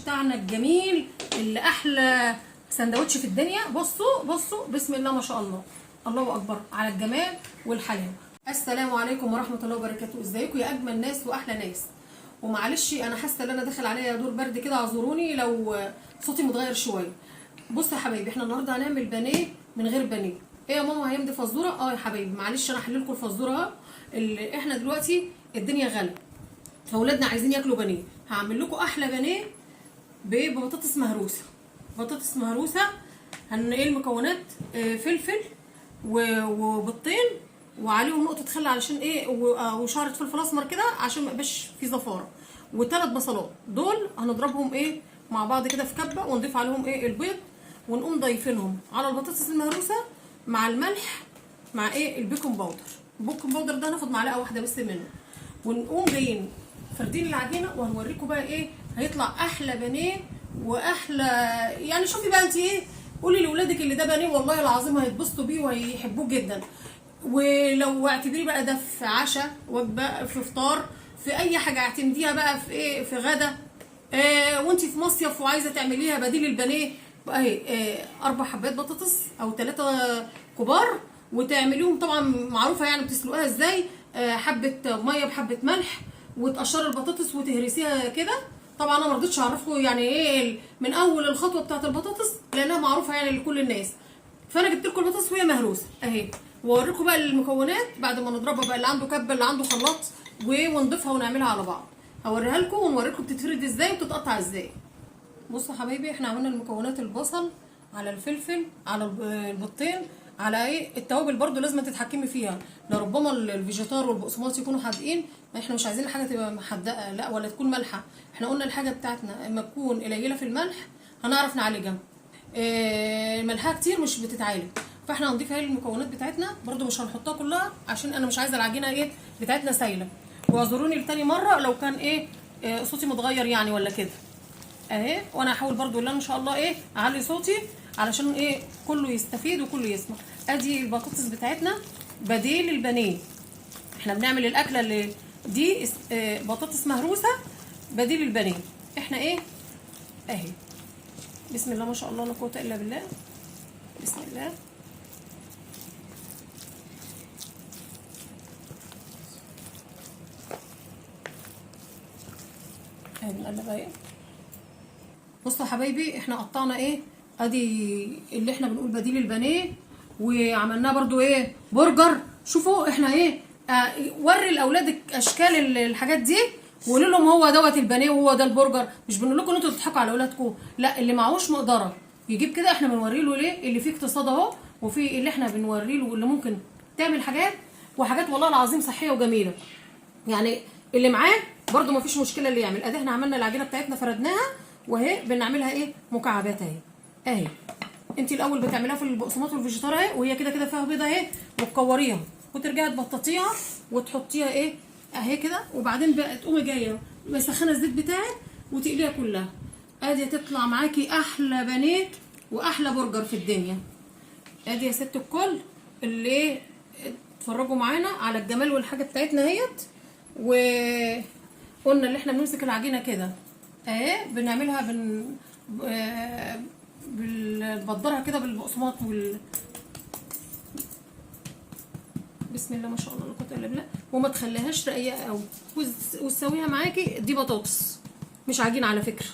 بتاعنا الجميل اللي احلى سندوتش في الدنيا. بصوا بصوا، بسم الله ما شاء الله، الله اكبر على الجمال والحلاوه. السلام عليكم ورحمه الله وبركاته. ازيكم يا اجمل ناس واحلى ناس؟ ومعلش انا حاسه ان انا داخل عليا دور برد كده، اعذروني لو صوتي متغير شويه. بصوا يا حبايبي، احنا النهارده هنعمل بانيه من غير بانيه. ايه يا ماما هيمضي فزوره؟ يا حبايبي معلش انا هحل لكم الفزوره اهو. احنا دلوقتي الدنيا غلا، فاولادنا عايزين ياكلوا بانيه. هعمل لكم احلى بانيه ببطاطس مهروسه. بطاطس مهروسه. ايه المكونات؟ فلفل وبيضتين وعليهم نقطه خل علشان ايه، وشعره فلفل اسمر كده عشان ما يبقاش في زفاره، وثلاث بصلات. دول هنضربهم ايه مع بعض كده في كبه، ونضيف عليهم ايه البيض، ونقوم ضايفينهم على البطاطس المهروسه مع الملح مع ايه البيكنج باودر. البيكنج باودر ده هناخد معلقه واحده بس منه، ونقوم جايين فردين العجينه. وهنوريكم بقى ايه هيطلع احلى بانيه واحلى. يعني شوفي بقى انت ايه، قولي لاولادك اللي ده بانيه والله العظيم هيتبسطوا بيه وهيحبوه جدا. ولو اعتبريه بقى ده في عشاء، وجبه، في فطار، في اي حاجه اعتمديها بقى في ايه، في غدا، وانت في مصيف وعايزه تعمليها بديل البانيه اهي. 4 حبات بطاطس او 3 كبار، وتعمليهم طبعا معروفه يعني بتسلقوها ازاي. حبه ميه بحبه ملح، وتقشري البطاطس وتهرسيها كده. طبعا انا ما رضيتش اعرفكم يعني ايه من اول الخطوه بتاعه البطاطس لانها معروفه يعني لكل الناس، فانا جبت لكم البطاطس وهي مهروسه اهي. واوريكم بقى المكونات بعد ما نضربها بقى، اللي عنده كبه اللي عنده خلاط، ونضيفها ونعملها على بعض. هوريها لكم ونوريكم بتتفرد ازاي وتتقطع ازاي. بصوا يا حبايبي، احنا عملنا المكونات: البصل على الفلفل على البيضتين على ايه التوابل. برده لازم تتحكمي فيها، لربما الفيجيتار والبقسماط يكونوا حادقين، احنا مش عايزين الحاجه تبقى محدقه لا، ولا تكون مالحه. احنا قلنا الحاجه بتاعتنا اما تكون قليله في الملح هنعرف نعالجها. ملحها كتير مش بتتعالج، فاحنا هنضيف اهي المكونات بتاعتنا. برده مش هنحطها كلها عشان انا مش عايزه العجينه ايه بتاعتنا سايله. واعذروني لتاني مره لو كان ايه صوتي متغير يعني ولا كده اهي. وانا هحاول برده ان شاء الله ايه اعلي صوتي علشان ايه كله يستفيد وكله يسمع. ادي البطاطس بتاعتنا بديل البانيه. احنا بنعمل الاكله اللي دي بطاطس مهروسه بديل البانيه. احنا ايه اهي، بسم الله ما شاء الله لا قوه الا بالله. بسم الله. اهي بنقلبها ايه. بصوا يا حبايبي، احنا قطعنا ايه، ادي اللي احنا بنقول بديل البانيه، وعملناه برضو ايه برجر. شوفوا احنا ايه، وري لاولادك اشكال الحاجات دي، وقولوا لهم هو دوت البانيه وهو ده البرجر. مش بنقول لكم انتوا تضحكوا على اولادكم، لا، اللي معهوش مقدره يجيب كده. احنا بنوري له ليه اللي فيه اقتصاد اهو، وفي اللي احنا بنوري له اللي ممكن تعمل حاجات وحاجات والله العظيم صحيه وجميله. يعني اللي معاه برضو ما فيش مشكله اللي يعمل. ادي احنا عملنا العجينه بتاعتنا فردناها، وهي بنعملها ايه مكعبات اهي. اهي انت الاول بتعمليها في البقسماط والفيجيتار اهي، وهي كده كده فيها بيضه اهي، وتكوريها وترجعي تبططيها وتحطيها ايه اهي كده. وبعدين بقى تقومي جايه مسخنه الزيت بتاعك وتقليها كلها. ادي تطلع معاكي احلى بانيه واحلى برجر في الدنيا. ادي يا ست الكل اللي ايه اتفرجوا معانا على الجمال والحاجه بتاعتنا اهيت. وقلنا اللي احنا بنمسك العجينه كده اهي، بنعملها بنبدرها كده بالبقسماط بسم الله ما شاء الله لا قوه الا بالله. وما تخليهاش رقيقه قوي، وتسويها معاكي. دي بطاطس مش عجينه على فكره،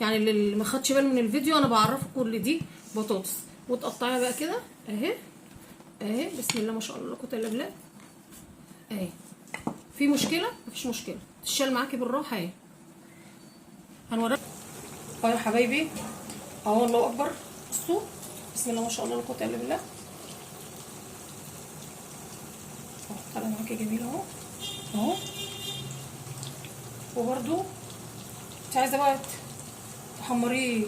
يعني اللي ما خدش باله من الفيديو انا بعرفكم كل دي بطاطس. وتقطعيها بقى كده اهي اهي، بسم الله ما شاء الله لا قوه الا بالله اهي. في مشكله؟ مفيش مشكله، تشال معاكي بالراحه اهي. هنوريكم يا حبايبي اهو، الله اكبر. بصوا بسم الله ما شاء الله لا قوه الا بالله اهو، طالع معاكي جميل اهو اهو. وبرده انت عايزه بقى تحمريه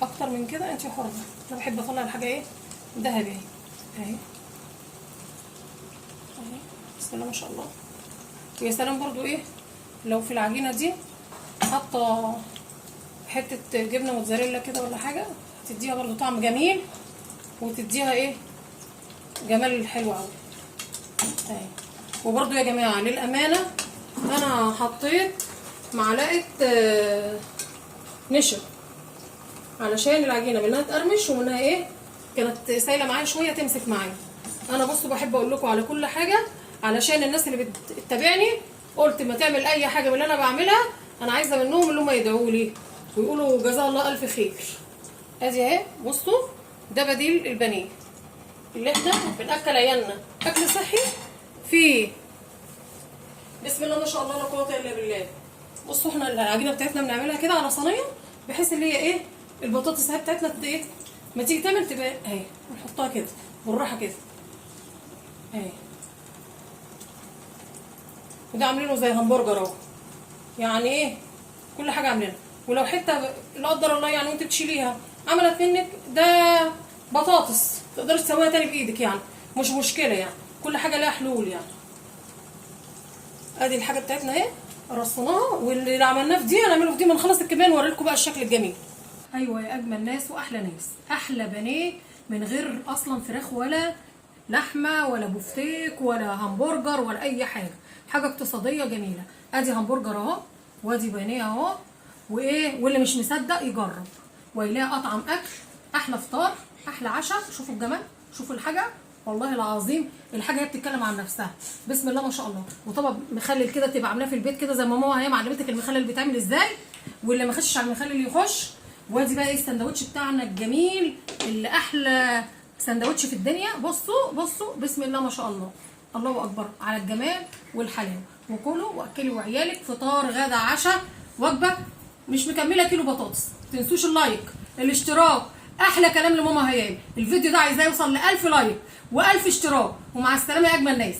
اكتر من كده انت حره. انا بحب اطلع الحاجه ايه ذهبي اهي اهي اهي، بسم الله ما شاء الله. ويا سلام برضو ايه لو في العجينه دي حاطه حته جبنه موتزاريلا كده ولا حاجه، تديها برضو طعم جميل وتديها ايه جمال حلو قوي اهي. وبرضو يا جماعه للامانه انا حطيت معلقه نشف علشان العجينه منها تقرمش ومنها ايه كانت سايله معايا شويه تمسك معايا. انا بصوا بحب اقول لكم على كل حاجه علشان الناس اللي بتتابعني. قلت ما تعمل اي حاجه من اللي انا بعملها انا عايزه منهم اللي هم يدعوا لي ويقولوا جزاه الله الف خير. ادي اهي بصوا ده بديل البانيه اللي احنا بناكل عيالنا اكل صحي فيه بسم الله ما شاء الله لا قوه الا بالله. بصوا احنا العجينه بتاعتنا بنعملها كده على صينيه بحيث اللي هي ايه البطاطس اهي بتاعتنا ايه ما تيجي تعمل تبقى اهي نحطها كده بالراحه كده اهي. وده عاملينه زي همبرجر اهو يعني ايه كل حاجه عاملينها. ولو حته لا قدر الله يعني وانت بتشيليها عملت منك ده بطاطس تقدري تسويها تاني بايدك يعني مش مشكله يعني كل حاجه لها حلول يعني. ادي الحاجه بتاعتنا اهي رصيناها واللي عملناه في دي هنعمله في دي. ما نخلص الكميه نوري لكم بقى الشكل الجميل. ايوه يا اجمل ناس واحلى ناس احلى بانيه من غير اصلا فراخ ولا لحمه ولا بفتيك ولا همبرجر ولا اي حاجه. حاجه اقتصاديه جميله. ادي همبرجر اهو وادي بانيه اهو وايه واللي مش مصدق يجرب ويلاقي اطعم اكل احلى فطار احلى عشاء. شوفوا الجمال شوفوا الحاجه والله العظيم الحاجه هي بتتكلم عن نفسها بسم الله ما شاء الله. وطبعا مخلل كده تبقى عاملاه في البيت كده زي ما ماما هي معلمتك المخلل بيتعمل ازاي واللي ما خشش على المخلل يخش. وادي بقى ايه السندوتش بتاعنا الجميل اللي احلى سندوتش في الدنيا. بصوا بصوا بسم الله ما شاء الله الله اكبر على الجمال والحلاوه. وكلوا واكلوا عيالك فطار غدا عشاء وجبه مش مكمله كيلو بطاطس. متنسوش اللايك الاشتراك احلى كلام لماما هيام. الفيديو ده عايزاه يوصل ل1000 لايك و1000 اشتراك. ومع السلامه يا اجمل ناس.